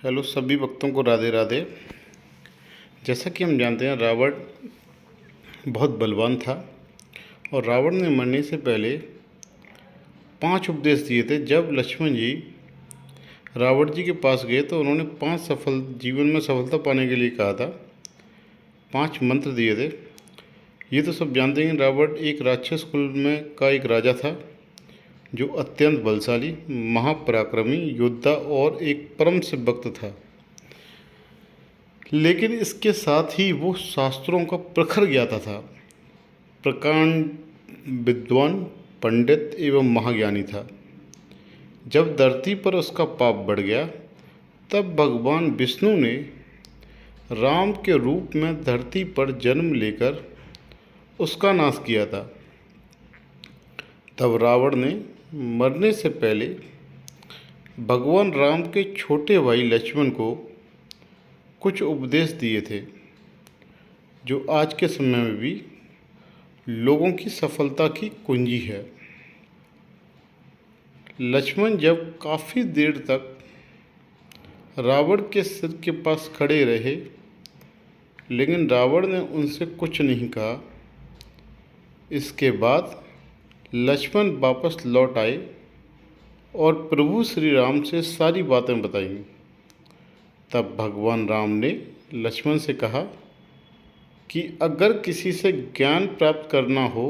Hello सभी भक्तों को राधे राधे। जैसा कि हम जानते हैं रावण बहुत बलवान था और रावण ने मरने से पहले 5 उपदेश दिए थे। जब लक्ष्मण जी रावण जी के पास गए तो उन्होंने 5 जीवन में सफलता पाने के लिए कहा था। 5 मंत्र दिए थे। ये तो सब जानते हैं रावण एक राक्षस कुल में का एक राजा था जो अत्यंत बलशाली, महापराक्रमी योद्धा और एक परम शिव भक्त था। लेकिन इसके साथ ही वो शास्त्रों का प्रखर ज्ञाता था, प्रकांड विद्वान, पंडित एवं महाज्ञानी था। जब धरती पर उसका पाप बढ़ गया तब भगवान विष्णु ने राम के रूप में धरती पर जन्म लेकर उसका नाश किया था। तब रावण ने मरने से पहले भगवान राम के छोटे भाई लक्ष्मण को कुछ उपदेश दिए थे जो आज के समय में भी लोगों की सफलता की कुंजी है। लक्ष्मण जब काफ़ी देर तक रावण के सिर के पास खड़े रहे लेकिन रावण ने उनसे कुछ नहीं कहा। इसके बाद लक्ष्मण वापस लौट आए और प्रभु श्री राम से सारी बातें बताईं। तब भगवान राम ने लक्ष्मण से कहा कि अगर किसी से ज्ञान प्राप्त करना हो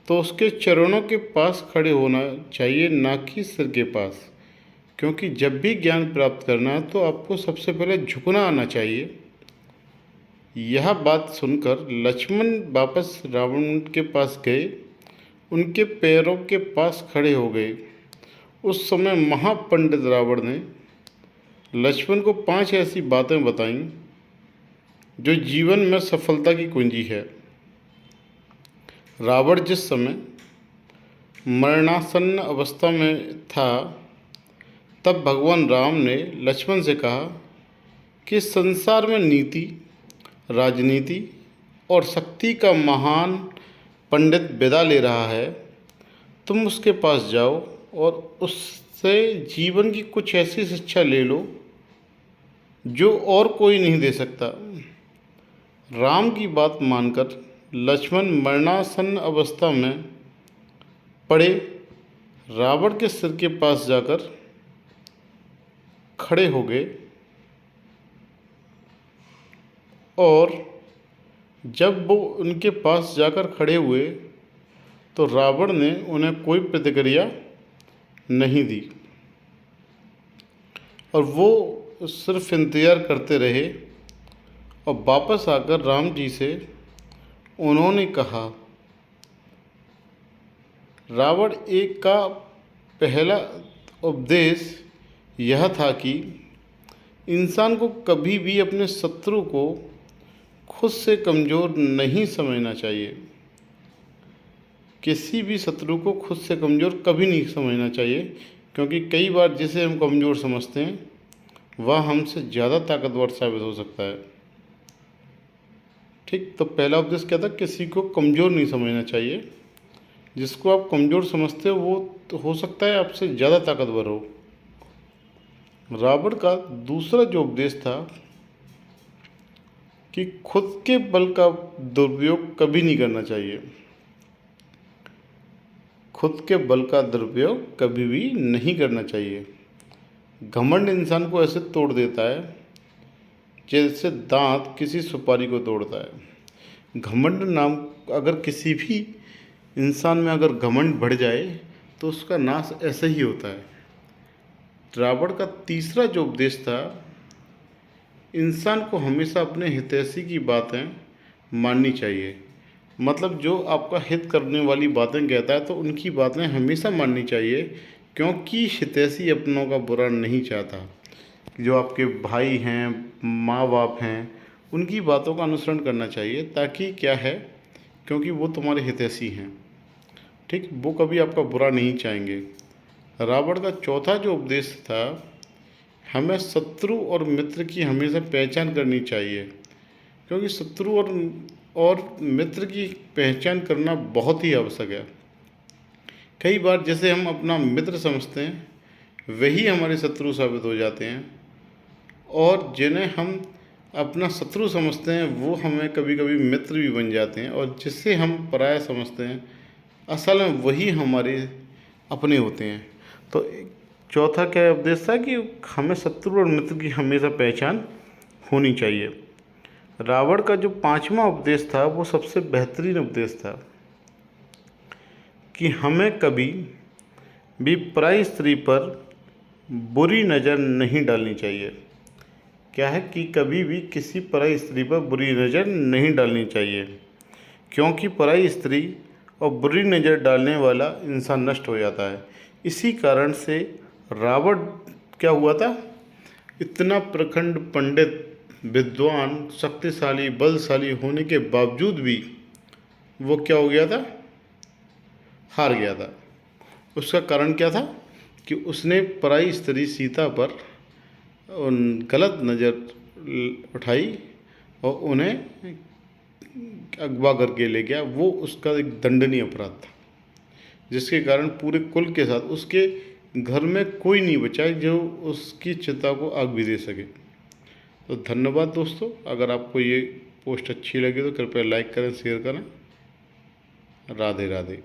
तो उसके चरणों के पास खड़े होना चाहिए, ना कि सिर के पास। क्योंकि जब भी ज्ञान प्राप्त करना है तो आपको सबसे पहले झुकना आना चाहिए। यह बात सुनकर लक्ष्मण वापस रावण के पास गए, उनके पैरों के पास खड़े हो गए। उस समय महापंडित रावण ने लक्ष्मण को 5 ऐसी बातें बताईं जो जीवन में सफलता की कुंजी है। रावण जिस समय मरणासन्न अवस्था में था तब भगवान राम ने लक्ष्मण से कहा कि संसार में नीति, राजनीति और शक्ति का महान पंडित विदा ले रहा है। तुम उसके पास जाओ और उससे जीवन की कुछ ऐसी शिक्षा ले लो जो और कोई नहीं दे सकता। राम की बात मानकर लक्ष्मण मरणासन्न अवस्था में पड़े रावण के सिर के पास जाकर खड़े हो गए और जब वो उनके पास जाकर खड़े हुए तो रावण ने उन्हें कोई प्रतिक्रिया नहीं दी और वो सिर्फ इंतज़ार करते रहे। और वापस आकर राम जी से उन्होंने कहा, रावण एक का पहला उपदेश यह था कि इंसान को कभी भी अपने शत्रु को खुद से कमज़ोर नहीं समझना चाहिए। किसी भी शत्रु को खुद से कमज़ोर कभी नहीं समझना चाहिए, क्योंकि कई बार जिसे हम कमज़ोर समझते हैं वह हमसे ज़्यादा ताकतवर साबित हो सकता है। ठीक, तो पहला उपदेश क्या था? किसी को कमज़ोर नहीं समझना चाहिए। जिसको आप कमज़ोर समझते हो वो तो हो सकता है आपसे ज़्यादा ताकतवर हो। रावण का दूसरा जो उपदेश था कि खुद के बल का दुरुपयोग कभी नहीं करना चाहिए। खुद के बल का दुरुपयोग कभी भी नहीं करना चाहिए। घमंड इंसान को ऐसे तोड़ देता है जैसे दांत किसी सुपारी को तोड़ता है। घमंड नाम अगर किसी भी इंसान में अगर घमंड बढ़ जाए तो उसका नाश ऐसे ही होता है। रावण का तीसरा जो उपदेश था, इंसान को हमेशा अपने हितैषी की बातें माननी चाहिए। मतलब जो आपका हित करने वाली बातें कहता है तो उनकी बातें हमेशा माननी चाहिए, क्योंकि हितैषी अपनों का बुरा नहीं चाहता। जो आपके भाई हैं, माँ बाप हैं, उनकी बातों का अनुसरण करना चाहिए। ताकि क्या है, क्योंकि वो तुम्हारे हितैषी हैं। ठीक, वो कभी आपका बुरा नहीं चाहेंगे। रावण का चौथा जो उपदेश था, हमें शत्रु और मित्र की हमेशा पहचान करनी चाहिए। क्योंकि शत्रु और मित्र की पहचान करना बहुत ही आवश्यक है। कई बार जैसे हम अपना मित्र समझते हैं वही हमारे शत्रु साबित हो जाते हैं। और जिन्हें हम अपना शत्रु समझते हैं वो हमें कभी कभी मित्र भी बन जाते हैं, और जिससे हम पराया समझते हैं असल में वही हमारे अपने होते हैं। तो चौथा क्या उपदेश था कि हमें शत्रु और मित्र की हमेशा पहचान होनी चाहिए। रावण का जो पांचवा उपदेश था वो सबसे बेहतरीन उपदेश था कि हमें कभी भी पराई स्त्री पर बुरी नज़र नहीं डालनी चाहिए। क्या है कि कभी भी किसी पराई स्त्री पर बुरी नज़र नहीं डालनी चाहिए, क्योंकि पराई स्त्री और बुरी नज़र डालने वाला इंसान नष्ट हो जाता है। इसी कारण से रावण क्या हुआ था, इतना प्रखंड पंडित विद्वान शक्तिशाली बलशाली होने के बावजूद भी वो क्या हो गया था, हार गया था। उसका कारण क्या था कि उसने पराई स्त्री सीता पर गलत नज़र उठाई और उन्हें अगवा करके ले गया। वो उसका एक दंडनीय अपराध था, जिसके कारण पूरे कुल के साथ उसके घर में कोई नहीं बचा जो उसकी चिता को आग भी दे सके। तो धन्यवाद दोस्तों, अगर आपको ये पोस्ट अच्छी लगी तो कृपया लाइक करें, शेयर करें। राधे राधे।